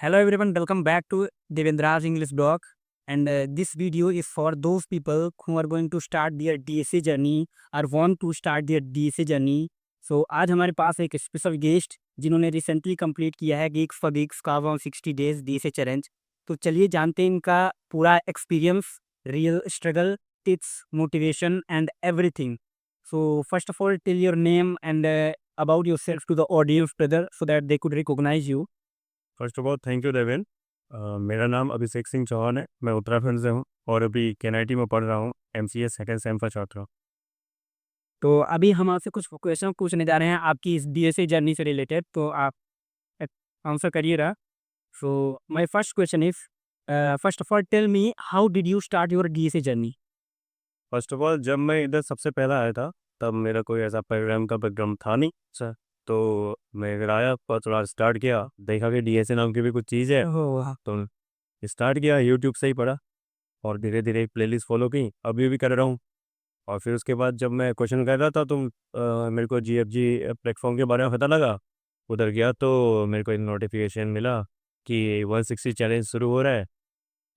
Hello everyone, welcome back to Devendra's English blog. And this video is for those people who are going to start their DSA journey or want to start their DSA journey. So आज हमारे पास एक special guest जिन्होंने recently complete किया है gigs for gigs का 160 days DSA challenge. तो चलिए जानते हैं इनका पूरा experience, real struggle, tips, motivation and everything. So first of all, tell your name and about yourself to the audience, brother, so that they could recognize you. First of all thank you Deven. मेरा नाम अभिषेक सिंह चौहान है। मैं उत्तराखंड से हूँ और अभी केनआईटी में पढ़ रहा हूँ, MCA सेकेंड सेम का छात्र हूँ। तो अभी हम आपसे कुछ क्वेश्चन पूछने जा रहे हैं आपकी इस DSA जर्नी से रिलेटेड, तो आप आंसर करिएगा। So my first question is, first of all tell me how did you start your DSA journey? First of all जब मैं इधर सबसे पहला आया था तब मेरा कोई ऐसा प्रोग्राम का बैकग्राउंड था नहीं सर। तो मैं इधर आया पर थोड़ा स्टार्ट किया, देखा कि DSA नाम की भी कुछ चीज़ है, तो स्टार्ट किया, यूट्यूब से ही पढ़ा और धीरे धीरे प्लेलिस्ट फॉलो की, अभी भी कर रहा हूँ। और फिर उसके बाद जब मैं क्वेश्चन कर रहा था तो मेरे को GFG प्लेटफॉर्म के बारे में पता लगा। उधर गया तो मेरे को एक नोटिफिकेशन मिला कि 160 चैलेंज शुरू हो रहा है।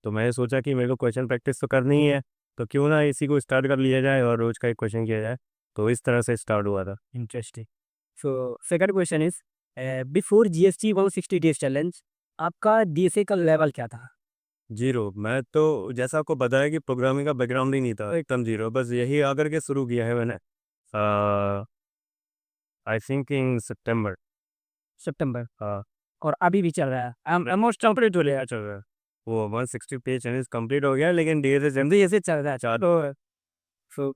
तो मैंने सोचा कि मेरे को क्वेश्चन प्रैक्टिस तो करनी ही है, तो क्यों ना इसी को स्टार्ट कर लिया जाए और रोज़ का एक क्वेश्चन किया जाए। तो इस तरह से स्टार्ट हुआ था। Interesting. So second question is, before GST 160 days challenge आपका DSA का लेवल क्या था? जीरो। मैं तो जैसा आपको बताया कि प्रोग्रामिंग का बैकग्राउंड ही नहीं था, एकदम जीरो। बस यही आकर के शुरू किया है मैंने, आई थिंक इन सितंबर। सितंबर। हाँ, और अभी भी चल रहा है, ऑलमोस्ट कंप्लीट हो गया। चल रहा है। वो 160 पेज चैलेंज कंप्लीट हो गया, लेकिन DSA जल्दी ऐसे चल रहा है। चार तो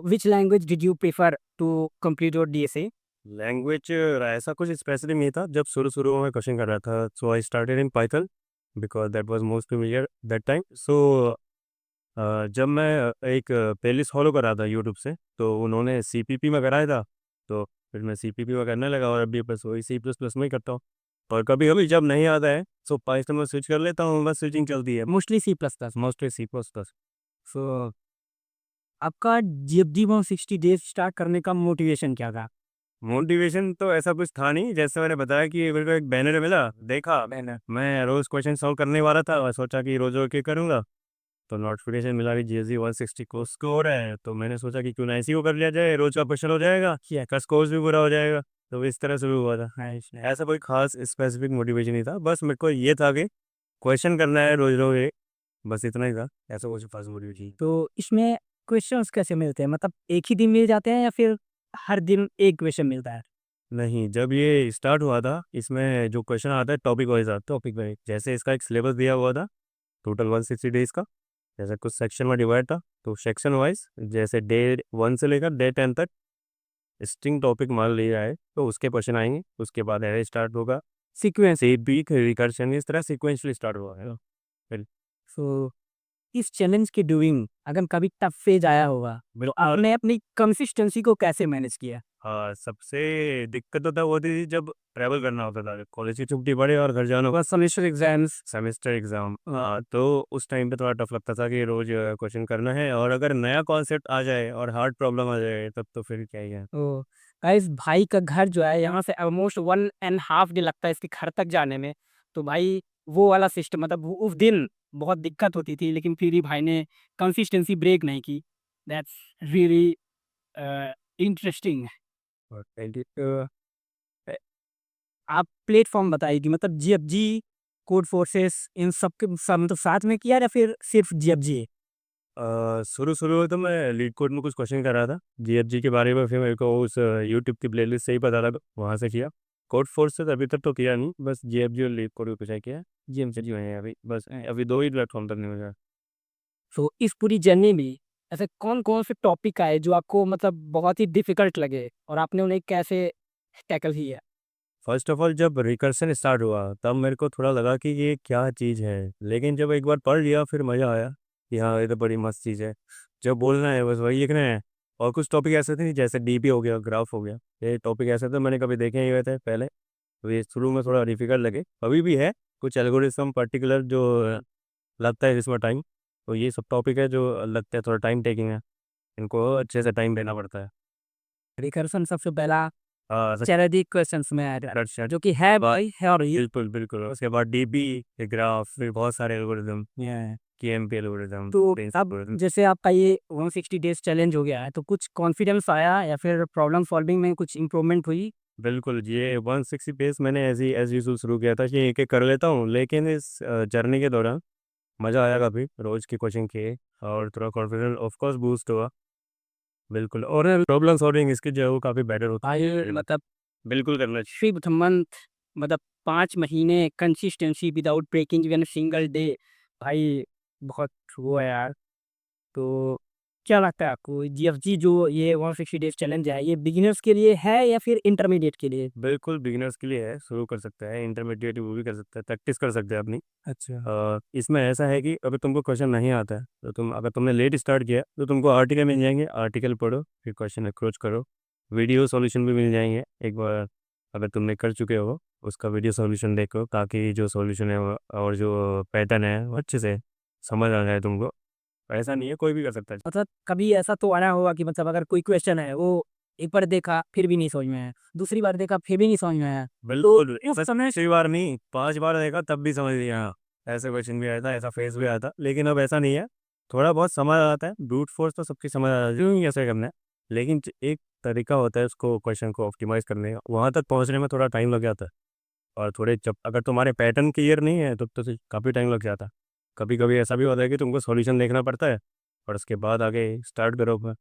which language did you prefer to complete your DSA? Language ऐसा कुछ स्पेसिफिक नहीं था। जब शुरू में क्वेश्चन कर रहा था, so I started in Python because that was most familiar that time. So जब मैं एक प्लेलिस्ट फॉलो कर रहा था यूट्यूब से, तो उन्होंने CPP में कराया था, तो फिर मैं CPP में करने लगा और अभी बस वही C++ में ही करता हूँ। और कभी कभी जब नहीं आता है तो पाइथन में स्विच कर लेता हूँ, बस स्विचिंग चलती है। Mostly C++। Mostly C++। सो आपका GFD 160 डेज स्टार्ट करने का मोटिवेशन क्या था? मोटिवेशन तो ऐसा कुछ था नहीं, जैसे मैंने बताया कि मेरे को एक बैनर मिला, देखा, मैं रोज़ क्वेश्चन सॉल्व करने वाला था और सोचा कि रोज़ रोज के करूँगा। तो नोटिफिकेशन मिला कि GSD 160 कोर्स को हो रहा है, तो मैंने सोचा कि क्यों ना इसी को कर लिया जाए, रोज़ का क्वेश्चन हो जाएगा, कस कोर्स भी पूरा हो जाएगा। तो इस तरह से भी हुआ था। ऐसा कोई खास स्पेसिफिक मोटिवेशन नहीं था, बस मेरे को ये था कि क्वेश्चन करना है रोज रोज एक, बस इतना ही था। ऐसा कुछ खास मोटिवेशन। तो इसमें क्वेश्चंस कैसे मिलते हैं, मतलब एक ही दिन मिल जाते हैं या फिर हर दिन एक क्वेश्चन मिलता है? नहीं, जब ये स्टार्ट हुआ था, इसमें जो क्वेश्चन आता है टॉपिक वाइज आता, टॉपिक वाइज जैसे इसका एक सिलेबस दिया हुआ था टोटल 160 डेज का। जैसे कुछ सेक्शन में डिवाइड था, तो सेक्शन वाइज जैसे डे 1 से लेकर डे 10 तक स्ट्रिंग टॉपिक मान लिया है, तो उसके क्वेश्चन आएंगे। उसके बाद एरे स्टार्ट होगा, सीक्वेंस ए बी रिकर्शन, इस तरह सीक्वेंशली स्टार्ट हुआ है। फिर सो इस चैलेंज के डूइंग अगर कभी टफ फेज आया होगा तो आपने अपनी कंसिस्टेंसी को कैसे मैनेज किया? हाँ, सबसे दिक्कत तो तब होती थी जब ट्रैवल करना होता था, कॉलेज की छुट्टी पड़े और घर जाना होगा, सेमेस्टर एग्जाम्स। Semester exam. हाँ, तो उस टाइम पे थोड़ा टफ लगता था कि रोज क्वेश्चन करना है, और अगर नया कॉन्सेप्ट आ जाए और हार्ड प्रॉब्लम आ जाए तब तो फिर क्या ही है। तो गाइस भाई का घर जो है यहाँ से ऑलमोस्ट 1.5 डे लगता है इसके घर तक जाने में। तो भाई वो वाला सिस्टम, मतलब उस दिन बहुत दिक्कत होती थी, लेकिन फिर भी भाई ने कंसिस्टेंसी ब्रेक नहीं की। That's really interesting. और पहले आप प्लेटफॉर्म बताइए कि मतलब GFG, कोड फोर्सेस, इन सब के सब मतलब साथ में किया या फिर सिर्फ GFG? शुरू में तो मैं लीड कोड में कुछ क्वेश्चन कर रहा था GFG के बारे में, फिर मेरे को उस यूट्यूब की प्लेलिस्ट से ही पता लगा, वहाँ से किया। कोड फोर्स से अभी तक तो किया नहीं, बस GFG और लीड कोड कुछ किया। GMC हुए हैं अभी, बस अभी दो ही प्लेटफॉर्म तक नहीं हुआ। तो इस पूरी जर्नी में ऐसे कौन कौन से टॉपिक आए जो आपको मतलब बहुत ही डिफिकल्ट लगे और आपने उन्हें कैसे टैकल किया? फर्स्ट ऑफ ऑल जब रिकर्सन स्टार्ट हुआ तब मेरे को थोड़ा लगा कि ये क्या चीज़ है, लेकिन जब एक बार पढ़ लिया फिर मज़ा आया कि हाँ, ये तो बड़ी मस्त चीज़ है। जब बोलना है बस वही लिखना है। और कुछ टॉपिक ऐसे थे जैसे DP हो गया, ग्राफ हो गया, ये टॉपिक ऐसे थे मैंने कभी देखे नहीं हुए थे पहले, तो ये शुरू में थोड़ा डिफिकल्ट लगे, अभी भी है। कुछ एल्गोरिथम पर्टिकुलर जो लगता है इसमें टाइम, तो ये सब टॉपिक है जो लगता है थोड़ा टाइम टेकिंग है, इनको अच्छे से टाइम देना पड़ता है। रिकर्सन सबसे पहला चारित्रिक क्वेश्चंस में आ रहा है, अच्छा, जो कि है भाई है और ये बिल्कुल बिल्कुल उसके बाद डीबी ग्राफ, फिर बहुत सारे एल्गोरिदम, केएमपी एल्गोरिदम, तो प्रिंस अब एल्गोरिदम। जैसे आपका ये 160 डेज चैलेंज हो गया है, तो कुछ कॉन्फिडेंस आया या फिर प्रॉब्लम सॉल्विंग में कुछ इम्प्रूवमेंट हुई? बिल्कुल, ये 160 पेज मैंने ऐसे ही एज़ यूजुअल शुरू किया था कि एक-एक कर लेता हूँ, लेकिन इस जर्नी के दौरान मज़ा आया काफ़ी, रोज़ की कोचिंग किए और थोड़ा कॉन्फिडेंस ऑफ कोर्स बूस्ट हुआ। बिल्कुल, और प्रॉब्लम सॉल्विंग स्किल जो है वो काफ़ी बेटर होता भाई है। मतलब बिल्कुल करना चाहिए। 5th मंथ, मतलब 5 महीने consistency without breaking even single day, भाई बहुत वो है यार। तो क्या लगता है आपको जीएफजी जो ये 160 डेज चैलेंज है, ये बिगिनर्स के लिए है या फिर इंटरमीडिएट के लिए? बिल्कुल बिगिनर्स के लिए है, शुरू कर सकता है, इंटरमीडिएट वो भी कर सकता है, प्रैक्टिस कर सकते हैं अपनी। अच्छा। इसमें ऐसा है कि अगर तुमको क्वेश्चन नहीं आता है, तो अगर तुमने लेट स्टार्ट किया, तो तुमको आर्टिकल मिल जाएँगे, आर्टिकल पढ़ो, फिर क्वेश्चन अप्रोच करो। वीडियो सॉल्यूशन भी मिल जाएँगे, एक बार अगर तुमने कर चुके हो, उसका वीडियो सॉल्यूशन देखो, ताकि जो सॉल्यूशन है वो और जो पैटर्न है, वो अच्छे से समझ आ जाए तुमको। ऐसा नहीं है, कोई भी कर सकता है। मतलब कभी ऐसा तो आया होगा कि मतलब अगर कोई क्वेश्चन है वो एक बार देखा फिर भी नहीं समझ में आया, दूसरी बार देखा फिर भी नहीं समझ में आया, तो बिल्कुल, उस समय 6 बार नहीं, 5 बार देखा तब भी समझ नहीं आया। ऐसे क्वेश्चन भी आया था, ऐसा फेस भी आया था, लेकिन अब ऐसा नहीं है। थोड़ा बहुत समझ आ जाता है, ब्रूट फोर्स तो सबकी समझ आ जाती है कैसे करना है। लेकिन एक तरीका होता है उसको क्वेश्चन को ऑप्टिमाइज़ करने का, वहाँ तक पहुँचने में थोड़ा टाइम लग जाता है। और थोड़े जब अगर तुम्हारे पैटर्न क्लियर नहीं है, तब तो काफ़ी टाइम लग जाता है। कभी-कभी ऐसा भी होता है कि तुमको सॉल्यूशन देखना पड़ता है और उसके बाद आगे स्टार्ट करो फिर।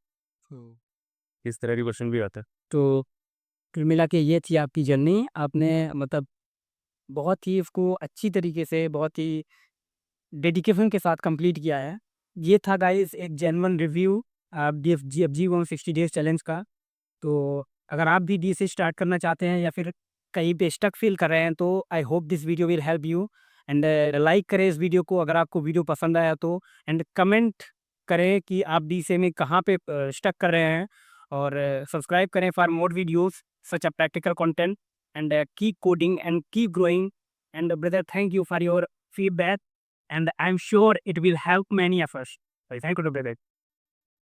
इस तरह के क्वेश्चन भी आते हैं। तो कुल मिला के ये थी आपकी जर्नी, आपने मतलब बहुत ही उसको अच्छी तरीके से, बहुत ही डेडिकेशन के साथ कंप्लीट किया है। ये था गाइस एक जेन्युइन रिव्यू आप जीएफजी 160 डेज चैलेंज का। तो अगर आप भी डी से स्टार्ट करना चाहते हैं या फिर कहीं पे स्टक फील कर रहे हैं, तो I hope this video will help you. And like करें इस वीडियो को अगर आपको वीडियो पसंद आया तो, एंड कमेंट करें कि आप डी से में कहाँ पे स्टक कर रहे हैं, और सब्सक्राइब करें for more videos such a practical content, and keep coding and keep growing. And brother, thank you for your feedback, and I'm sure it will help many of us. Thank you, brother.